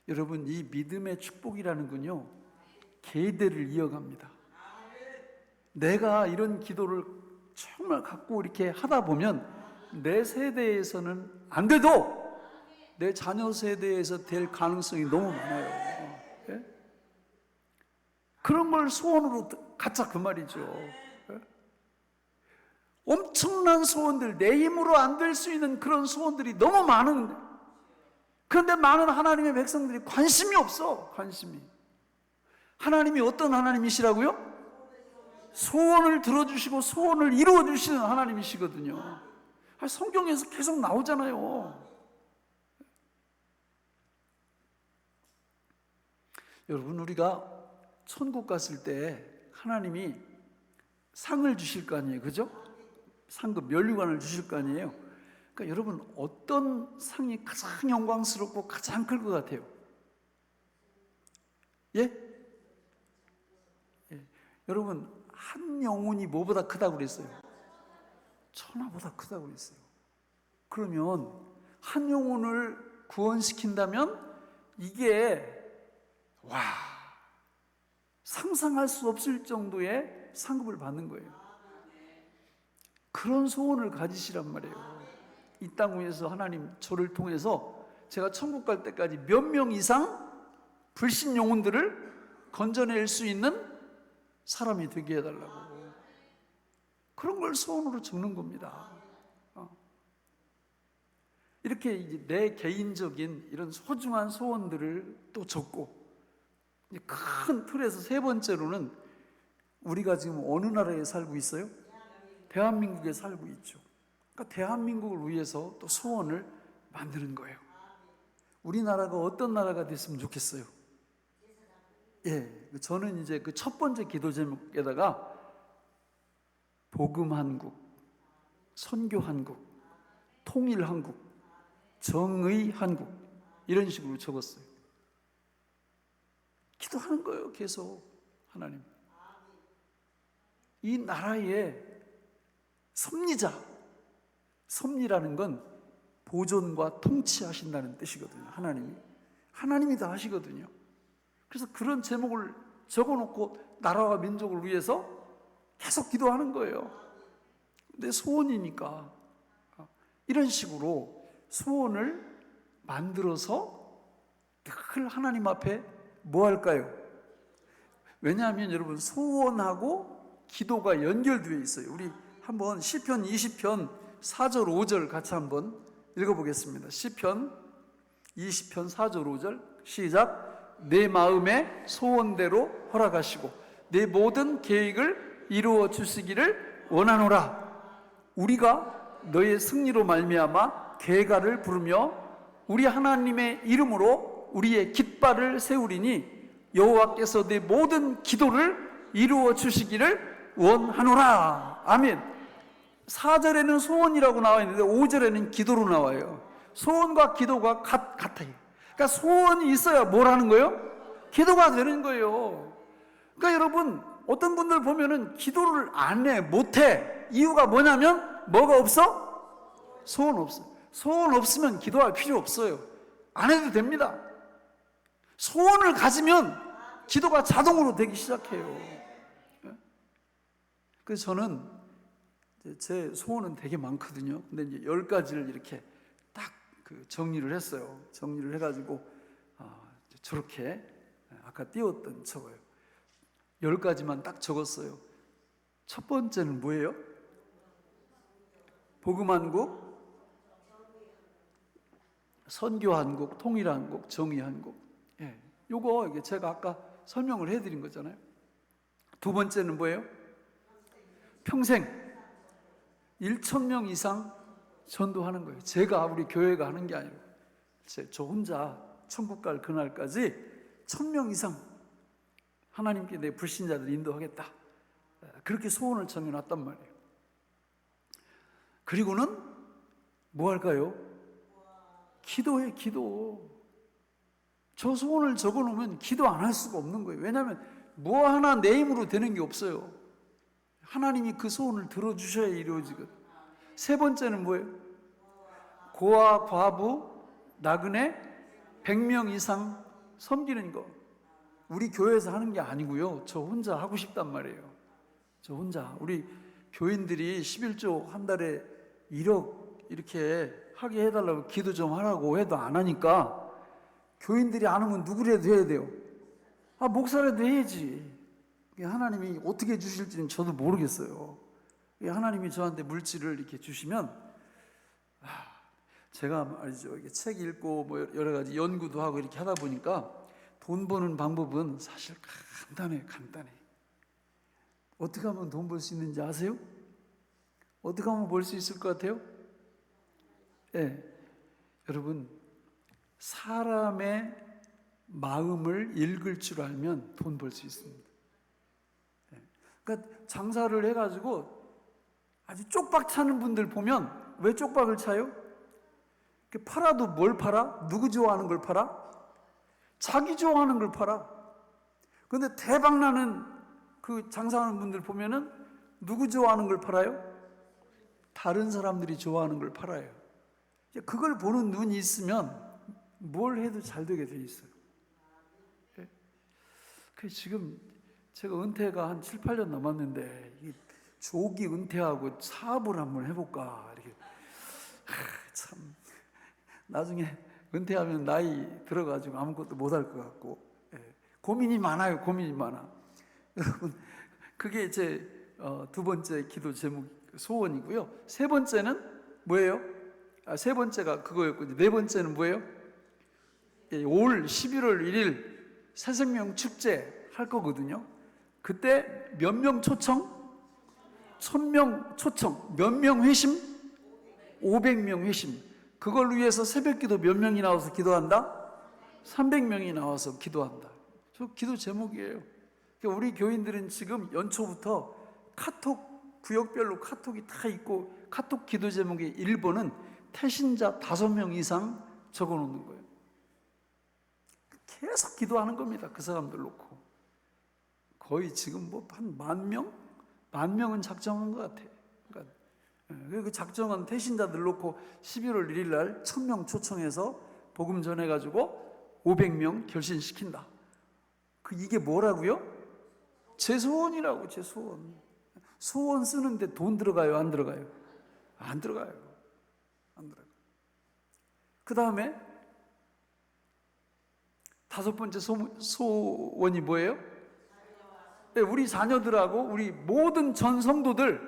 여러분, 이 믿음의 축복이라는 건요, 계대를 이어갑니다. 내가 이런 기도를 정말 갖고 이렇게 하다 보면 내 세대에서는 안 돼도 내 자녀 세대에서 될 가능성이 너무 많아요. 예? 그런 걸 소원으로 갖자 그 말이죠. 예? 엄청난 소원들, 내 힘으로 안 될 수 있는 그런 소원들이 너무 많은데, 그런데 많은 하나님의 백성들이 관심이 없어. 관심이. 하나님이 어떤 하나님이시라고요? 소원을 들어주시고 소원을 이루어주시는 하나님이시거든요. 성경에서 계속 나오잖아요. 여러분, 우리가 천국 갔을 때 하나님이 상을 주실 거 아니에요, 그죠? 상급 면류관을 주실 거 아니에요. 그러니까 여러분, 어떤 상이 가장 영광스럽고 가장 클 것 같아요? 예? 여러분, 한 영혼이 뭐보다 크다고 그랬어요? 천하보다 크다고 그랬어요. 그러면 한 영혼을 구원시킨다면 이게 상상할 수 없을 정도의 상급을 받는 거예요. 그런 소원을 가지시란 말이에요. 이 땅 위에서 하나님 저를 통해서 제가 천국 갈 때까지 몇 명 이상 불신 영혼들을 건져낼 수 있는 사람이 되게 해달라고. 그런 걸 소원으로 적는 겁니다. 이렇게 이제 내 개인적인 이런 소중한 소원들을 또 적고, 큰 틀에서 세 번째로는 우리가 지금 어느 나라에 살고 있어요? 대한민국에 살고 있죠. 그러니까 대한민국을 위해서 또 소원을 만드는 거예요. 우리나라가 어떤 나라가 됐으면 좋겠어요? 예, 저는 이제 그 첫 번째 기도 제목에다가 복음 한국, 선교 한국, 통일 한국, 정의 한국, 이런 식으로 적었어요. 기도하는 거예요, 계속. 하나님, 이 나라의 섭리라는 건 보존과 통치하신다는 뜻이거든요. 하나님이 다 하시거든요. 그래서 그런 제목을 적어놓고 나라와 민족을 위해서 계속 기도하는 거예요. 내 소원이니까. 이런 식으로 소원을 만들어서 늘 하나님 앞에 뭐 할까요? 왜냐하면 여러분, 소원하고 기도가 연결되어 있어요. 우리 한번 시편 20편 4절 5절 같이 한번 읽어보겠습니다. 시편 20편 4절 5절 시작. 내 마음의 소원대로 허락하시고 내 모든 계획을 이루어 주시기를 원하노라. 우리가 너의 승리로 말미암아 계가를 부르며 우리 하나님의 이름으로 우리의 깃발을 세우리니 여호와께서 내 모든 기도를 이루어 주시기를 원하노라. 아멘. 4절에는 소원이라고 나와 있는데 5절에는 기도로 나와요. 소원과 기도가 같아요. 그러니까 소원이 있어야 뭘 하는 거예요? 기도가 되는 거예요. 그러니까 여러분, 어떤 분들 보면은 기도를 안 해, 못 해. 이유가 뭐냐면 뭐가 없어? 소원 없어. 소원 없으면 기도할 필요 없어요. 안 해도 됩니다. 소원을 가지면 기도가 자동으로 되기 시작해요. 그래서 저는 제 소원은 되게 많거든요. 근데 이제 10가지를 이렇게 딱 정리를 했어요. 정리를 해가지고 저렇게 아까 띄웠던 저거요. 10가지만 딱 적었어요. 첫 번째는 뭐예요? 복음한국, 선교한국, 통일한국, 정의한국. 예, 요거 이게 제가 아까 설명을 해드린 거잖아요. 두 번째는 뭐예요? 평생 1,000명 이상 전도하는 거예요. 제가 우리 교회가 하는 게 아니고 저 혼자 천국 갈 그날까지 1,000명 이상 하나님께 내 불신자들 인도하겠다. 그렇게 소원을 정해놨단 말이에요. 그리고는 뭐 할까요? 기도해, 기도. 저 소원을 적어놓으면 기도 안 할 수가 없는 거예요. 왜냐하면 뭐 하나 내 힘으로 되는 게 없어요. 하나님이 그 소원을 들어주셔야 이루어지거든. 세 번째는 뭐예요? 고아, 과부, 나그네 100명 이상 섬기는 거. 우리 교회에서 하는 게 아니고요. 저 혼자 하고 싶단 말이에요. 저 혼자. 우리 교인들이 11조 한 달에 1억 이렇게 하게 해달라고 기도 좀 하라고 해도 안 하니까 교인들이 안 하면 누구라도 해야 돼요. 목사라도 해야지. 하나님이 어떻게 주실지는 저도 모르겠어요. 하나님이 저한테 물질을 이렇게 주시면 제가 말이죠. 이게 책 읽고 뭐 여러 가지 연구도 하고 이렇게 하다 보니까 돈 버는 방법은 사실 간단해. 어떻게 하면 돈 벌 수 있는지 아세요? 어떻게 하면 벌 수 있을 것 같아요? 예, 여러분, 사람의 마음을 읽을 줄 알면 돈 벌 수 있습니다. 그러니까 장사를 해가지고 아주 쪽박 차는 분들 보면 왜 쪽박을 차요? 팔아도 뭘 팔아? 누구 좋아하는 걸 팔아? 자기 좋아하는 걸 팔아. 그런데 대박 나는 그 장사하는 분들 보면은 누구 좋아하는 걸 팔아요? 다른 사람들이 좋아하는 걸 팔아요. 그걸 보는 눈이 있으면 뭘 해도 잘 되게 돼 있어요. 그래서 지금 제가 은퇴가 한 7, 8년 남았는데 조기 은퇴하고 사업을 한번 해볼까 이렇게. 참 나중에 은퇴하면 나이 들어가지고 아무것도 못할 것 같고 고민이 많아요. 고민이 많아. 여러분, 그게 제 두 번째 기도 제목 소원이고요. 세 번째는 뭐예요? 세 번째가 그거였고 네 번째는 뭐예요? 올 11월 1일 새생명 축제 할 거거든요. 그때 몇 명 초청? 1,000명 초청. 몇 명 회심? 500명 회심. 그걸 위해서 새벽기도 몇 명이 나와서 기도한다? 300명이 나와서 기도한다. 저 기도 제목이에요. 우리 교인들은 지금 연초부터 카톡, 구역별로 카톡이 다 있고 카톡 기도 제목의 1번은 태신자 5명 이상 적어놓는 거예요. 계속 기도하는 겁니다. 그 사람들 놓고. 거의 지금 뭐 한 10,000명? 10,000명은 작정한 것 같아요. 그러니까 그 작정한 태신자들 놓고 11월 1일 날 1,000명 초청해서 복음 전해가지고 500명 결신시킨다. 이게 뭐라고요? 제 소원이라고. 제 소원. 소원 쓰는데 돈 들어가요? 안 들어가요? 안 들어가요. 안 들어가요. 그 다음에 다섯 번째 소원이 뭐예요? 우리 자녀들하고 우리 모든 전 성도들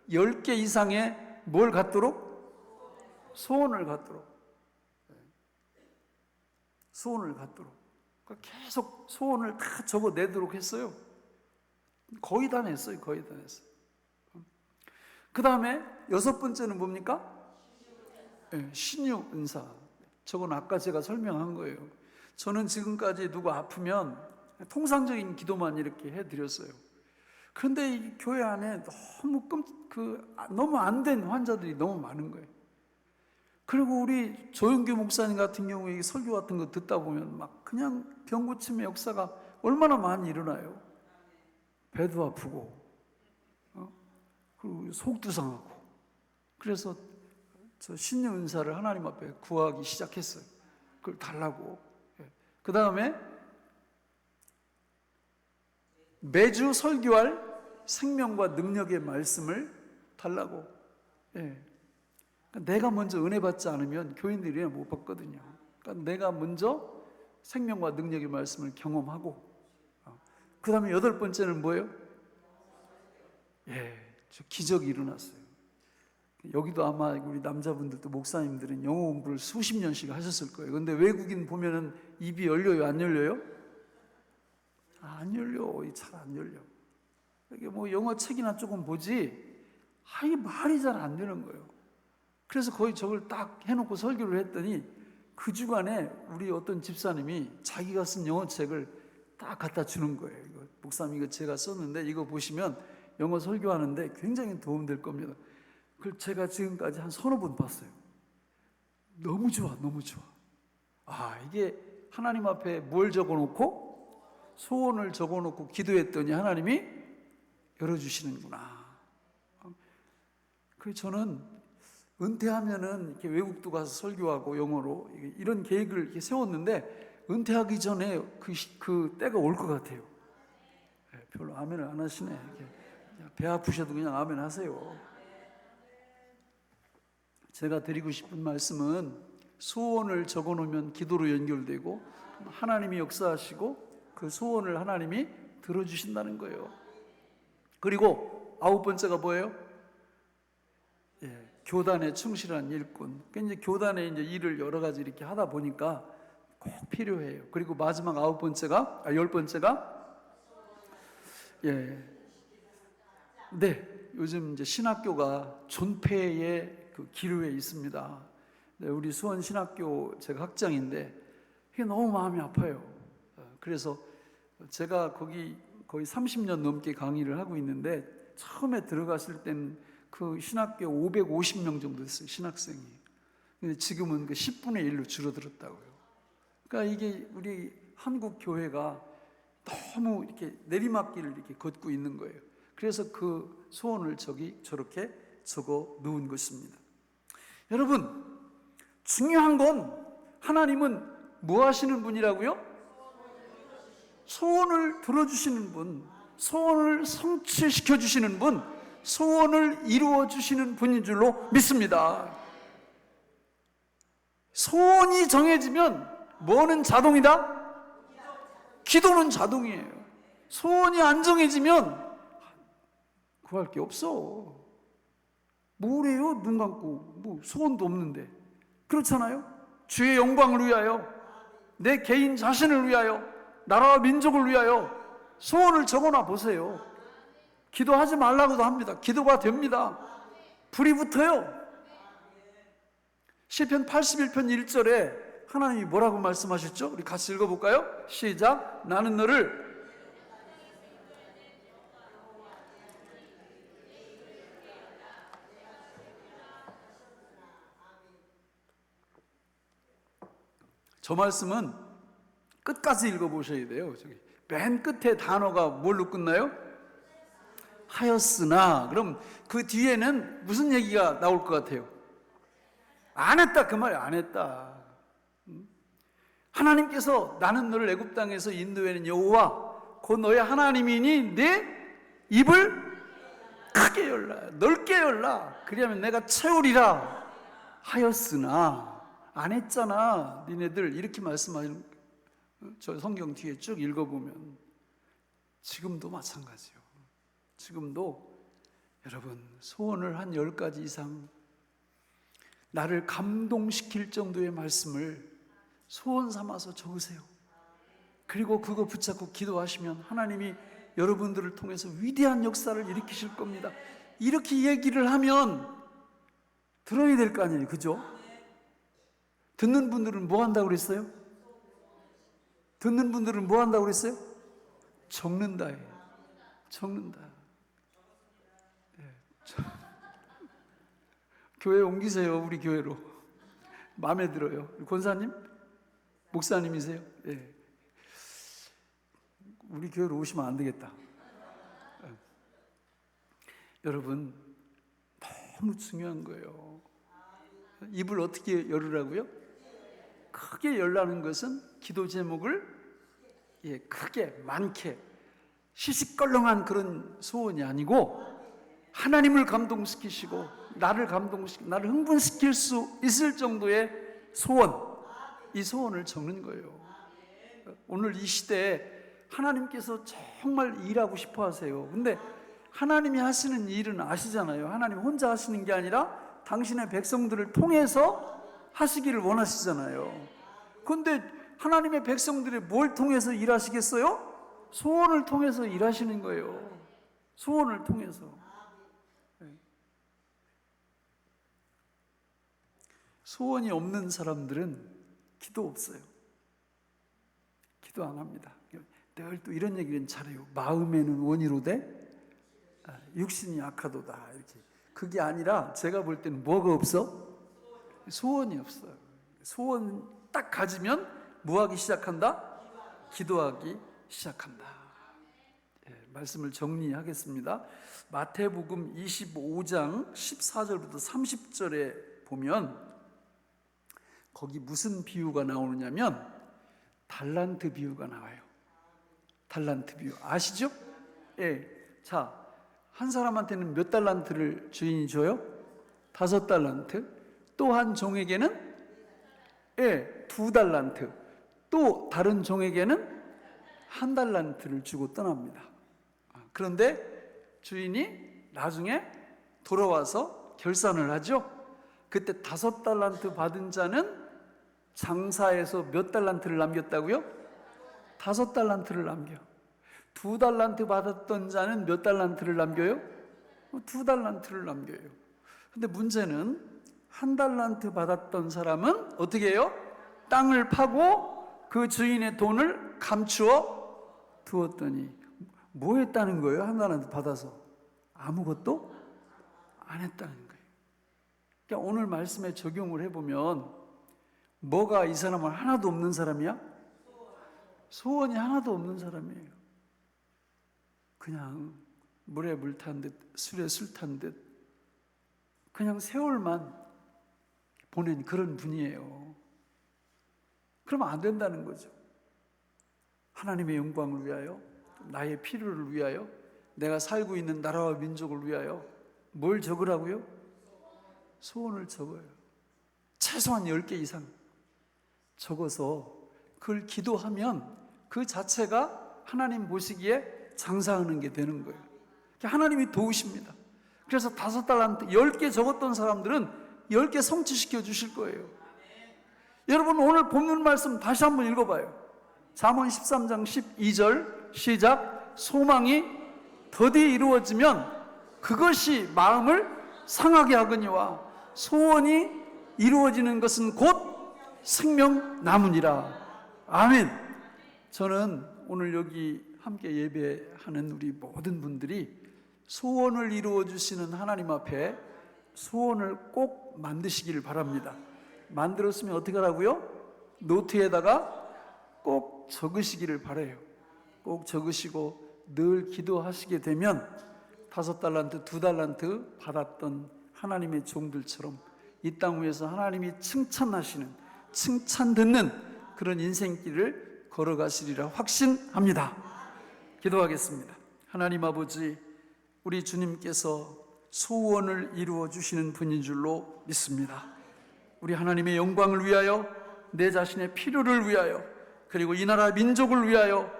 10개 이상의 뭘 갖도록? 소원을 갖도록. 소원을 갖도록. 그러니까 계속 소원을 다 적어내도록 했어요. 거의 다 냈어요. 거의 다 냈어요. 그 다음에 6번째는 뭡니까? 신유 은사. 저건 아까 제가 설명한 거예요. 저는 지금까지 누구 아프면 통상적인 기도만 이렇게 해드렸어요. 그런데 이 교회 안에 너무 안 된 환자들이 너무 많은 거예요. 그리고 우리 조영규 목사님 같은 경우에 설교 같은 거 듣다 보면 막 그냥 병 고침의 역사가 얼마나 많이 일어나요. 배도 아프고, 그리고 속도 상하고. 그래서 저 신유 은사를 하나님 앞에 구하기 시작했어요. 그걸 달라고. 그 다음에 매주 설교할 생명과 능력의 말씀을 달라고. 내가 먼저 은혜 받지 않으면 교인들이 못 받거든요. 그러니까 내가 먼저 생명과 능력의 말씀을 경험하고, 그 다음에 8번째는 뭐예요? 저 기적이 일어났어요. 여기도 아마 우리 남자분들도 목사님들은 영어 공부를 수십 년씩 하셨을 거예요. 근데 외국인 보면은 입이 열려요? 안 열려요? 안 열려. 잘 안 열려. 이게 뭐 영어 책이나 조금 보지, 이게 말이 잘 안 되는 거예요. 그래서 거의 저걸 딱 해놓고 설교를 했더니 그 주간에 우리 어떤 집사님이 자기가 쓴 영어 책을 딱 갖다 주는 거예요. 이거, 목사님 이거 제가 썼는데 이거 보시면 영어 설교하는데 굉장히 도움될 겁니다. 그걸 제가 지금까지 한 서너 번 봤어요. 너무 좋아, 너무 좋아. 이게 하나님 앞에 뭘 적어놓고 소원을 적어놓고 기도했더니 하나님이 열어주시는구나. 그래서 저는 은퇴하면은 이렇게 외국도 가서 설교하고 영어로 이런 계획을 이렇게 세웠는데 은퇴하기 전에 그 때가 올 것 같아요. 별로 아멘을 안 하시네. 배 아프셔도 그냥 아멘 하세요. 제가 드리고 싶은 말씀은 소원을 적어놓으면 기도로 연결되고 하나님이 역사하시고 그 소원을 하나님이 들어주신다는 거예요. 그리고 9번째가 뭐예요? 교단에 충실한 일꾼. 그러니까 이제 교단에 이제 일을 여러 가지 이렇게 하다 보니까 꼭 필요해요. 그리고 마지막 10번째가 요즘 이제 신학교가 존폐의 그 기류에 있습니다. 우리 수원 신학교 제가 학장인데 이게 너무 마음이 아파요. 그래서 제가 거기 거의 30년 넘게 강의를 하고 있는데 처음에 들어갔을 때는 그 신학교 550명 정도 됐어요, 신학생이. 근데 지금은 그 10분의 1로 줄어들었다고요. 그러니까 이게 우리 한국 교회가 너무 이렇게 내리막길을 이렇게 걷고 있는 거예요. 그래서 그 소원을 저렇게 적어 놓은 것입니다. 여러분, 중요한 건 하나님은 뭐 하시는 분이라고요? 소원을 들어주시는 분, 소원을 성취시켜 주시는 분, 소원을 이루어 주시는 분인 줄로 믿습니다. 소원이 정해지면 뭐는 자동이다? 기도는 자동이에요. 소원이 안 정해지면 구할 게 없어. 뭐래요? 눈 감고 뭐 소원도 없는데. 그렇잖아요? 주의 영광을 위하여, 내 개인 자신을 위하여, 나라와 민족을 위하여 소원을 적어놔 보세요. 기도하지 말라고도 합니다. 기도가 됩니다. 불이 붙어요. 시편 81편 1절에 하나님이 뭐라고 말씀하셨죠? 우리 같이 읽어볼까요? 시작. 나는 너를 저 말씀은 끝까지 읽어보셔야 돼요. 저기 맨 끝에 단어가 뭘로 끝나요? 하였으나. 그럼 그 뒤에는 무슨 얘기가 나올 것 같아요? 안 했다, 그 말이에요. 안 했다. 하나님께서 나는 너를 애굽 땅에서 인도해낸 여호와 곧 너의 하나님이니 내 입을 크게 열라, 넓게 열라, 그리하면 내가 채우리라 하였으나. 안 했잖아 니네들, 이렇게 말씀하시는. 저 성경 뒤에 쭉 읽어보면 지금도 마찬가지요. 지금도 여러분 소원을 한 10가지 이상 나를 감동시킬 정도의 말씀을 소원 삼아서 적으세요. 그리고 그거 붙잡고 기도하시면 하나님이 여러분들을 통해서 위대한 역사를 일으키실 겁니다. 이렇게 얘기를 하면 들어야 될 거 아니에요, 그죠? 듣는 분들은 뭐 한다고 그랬어요? 듣는 분들은 뭐 한다고 그랬어요? 적는다예요. 적는다. 네. 교회 옮기세요, 우리 교회로. 마음에 들어요. 권사님? 목사님이세요? 네. 우리 교회로 오시면 안 되겠다. 네. 여러분, 너무 중요한 거예요. 입을 어떻게 열으라고요? 크게 열라는 것은 기도 제목을 크게, 많게, 시시껄렁한 그런 소원이 아니고 하나님을 감동시키시고 나를 감동시키고 나를 흥분시킬 수 있을 정도의 소원, 이 소원을 적는 거예요. 오늘 이 시대에 하나님께서 정말 일하고 싶어 하세요. 근데 하나님이 하시는 일은 아시잖아요. 하나님 혼자 하시는 게 아니라 당신의 백성들을 통해서 하시기를 원하시잖아요. 그런데 하나님의 백성들이 뭘 통해서 일하시겠어요? 소원을 통해서 일하시는 거예요. 소원을 통해서. 소원이 없는 사람들은 기도 없어요. 기도 안 합니다. 늘 또 이런 얘기는 잘해요. 마음에는 원이로되 육신이 약하도다, 이렇게. 그게 아니라 제가 볼 때는 뭐가 없어? 소원이 없어요. 소원 딱 가지면 뭐 하기 시작한다? 기도하기 시작한다. 말씀을 정리하겠습니다. 마태복음 25장 14절부터 30절에 보면 거기 무슨 비유가 나오느냐면 달란트 비유가 나와요. 달란트 비유 아시죠? 자, 한 사람한테는 몇 달란트를 주인이 줘요? 5달란트. 또 한 종에게는 2달란트. 또 다른 종에게는 1달란트를 주고 떠납니다. 그런데 주인이 나중에 돌아와서 결산을 하죠. 그때 5달란트 받은 자는 장사해서 몇 달란트를 남겼다고요? 5달란트를 남겨. 2달란트 받았던 자는 몇 달란트를 남겨요? 2달란트를 남겨요. 근데 문제는 1달란트 받았던 사람은 어떻게 해요? 땅을 파고 그 주인의 돈을 감추어 두었더니 뭐 했다는 거예요? 1달란트 받아서 아무것도 안 했다는 거예요. 그러니까 오늘 말씀에 적용을 해보면 뭐가 이 사람은 하나도 없는 사람이야? 소원이 하나도 없는 사람이에요. 그냥 물에 물 탄 듯 술에 술 탄 듯 그냥 세월만 보낸 그런 분이에요. 그러면 안 된다는 거죠. 하나님의 영광을 위하여, 나의 필요를 위하여, 내가 살고 있는 나라와 민족을 위하여 뭘 적으라고요? 소원을 적어요. 최소한 10개 이상 적어서 그걸 기도하면 그 자체가 하나님 보시기에 장사하는 게 되는 거예요. 하나님이 도우십니다. 그래서 5달란트 10개 적었던 사람들은 10개 성취시켜 주실 거예요. 여러분 오늘 본문 말씀 다시 한번 읽어봐요. 잠언 13장 12절 시작. 소망이 더디 이루어지면 그것이 마음을 상하게 하거니와 소원이 이루어지는 것은 곧 생명나무니라. 아멘. 저는 오늘 여기 함께 예배하는 우리 모든 분들이 소원을 이루어 주시는 하나님 앞에 소원을 꼭 만드시기를 바랍니다. 만들었으면 어떻게 하라고요? 노트에다가 꼭 적으시기를 바라요. 꼭 적으시고 늘 기도하시게 되면 5달란트, 2달란트 받았던 하나님의 종들처럼 이 땅 위에서 하나님이 칭찬하시는, 칭찬 듣는 그런 인생길을 걸어가시리라 확신합니다. 기도하겠습니다. 하나님 아버지, 우리 주님께서 소원을 이루어 주시는 분인 줄로 믿습니다. 우리 하나님의 영광을 위하여, 내 자신의 필요를 위하여, 그리고 이 나라 민족을 위하여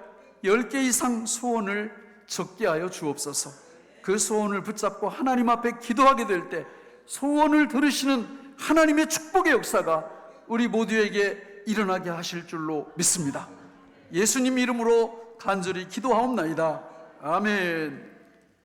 10개 이상 소원을 적게 하여 주옵소서. 그 소원을 붙잡고 하나님 앞에 기도하게 될 때 소원을 들으시는 하나님의 축복의 역사가 우리 모두에게 일어나게 하실 줄로 믿습니다. 예수님 이름으로 간절히 기도하옵나이다. 아멘.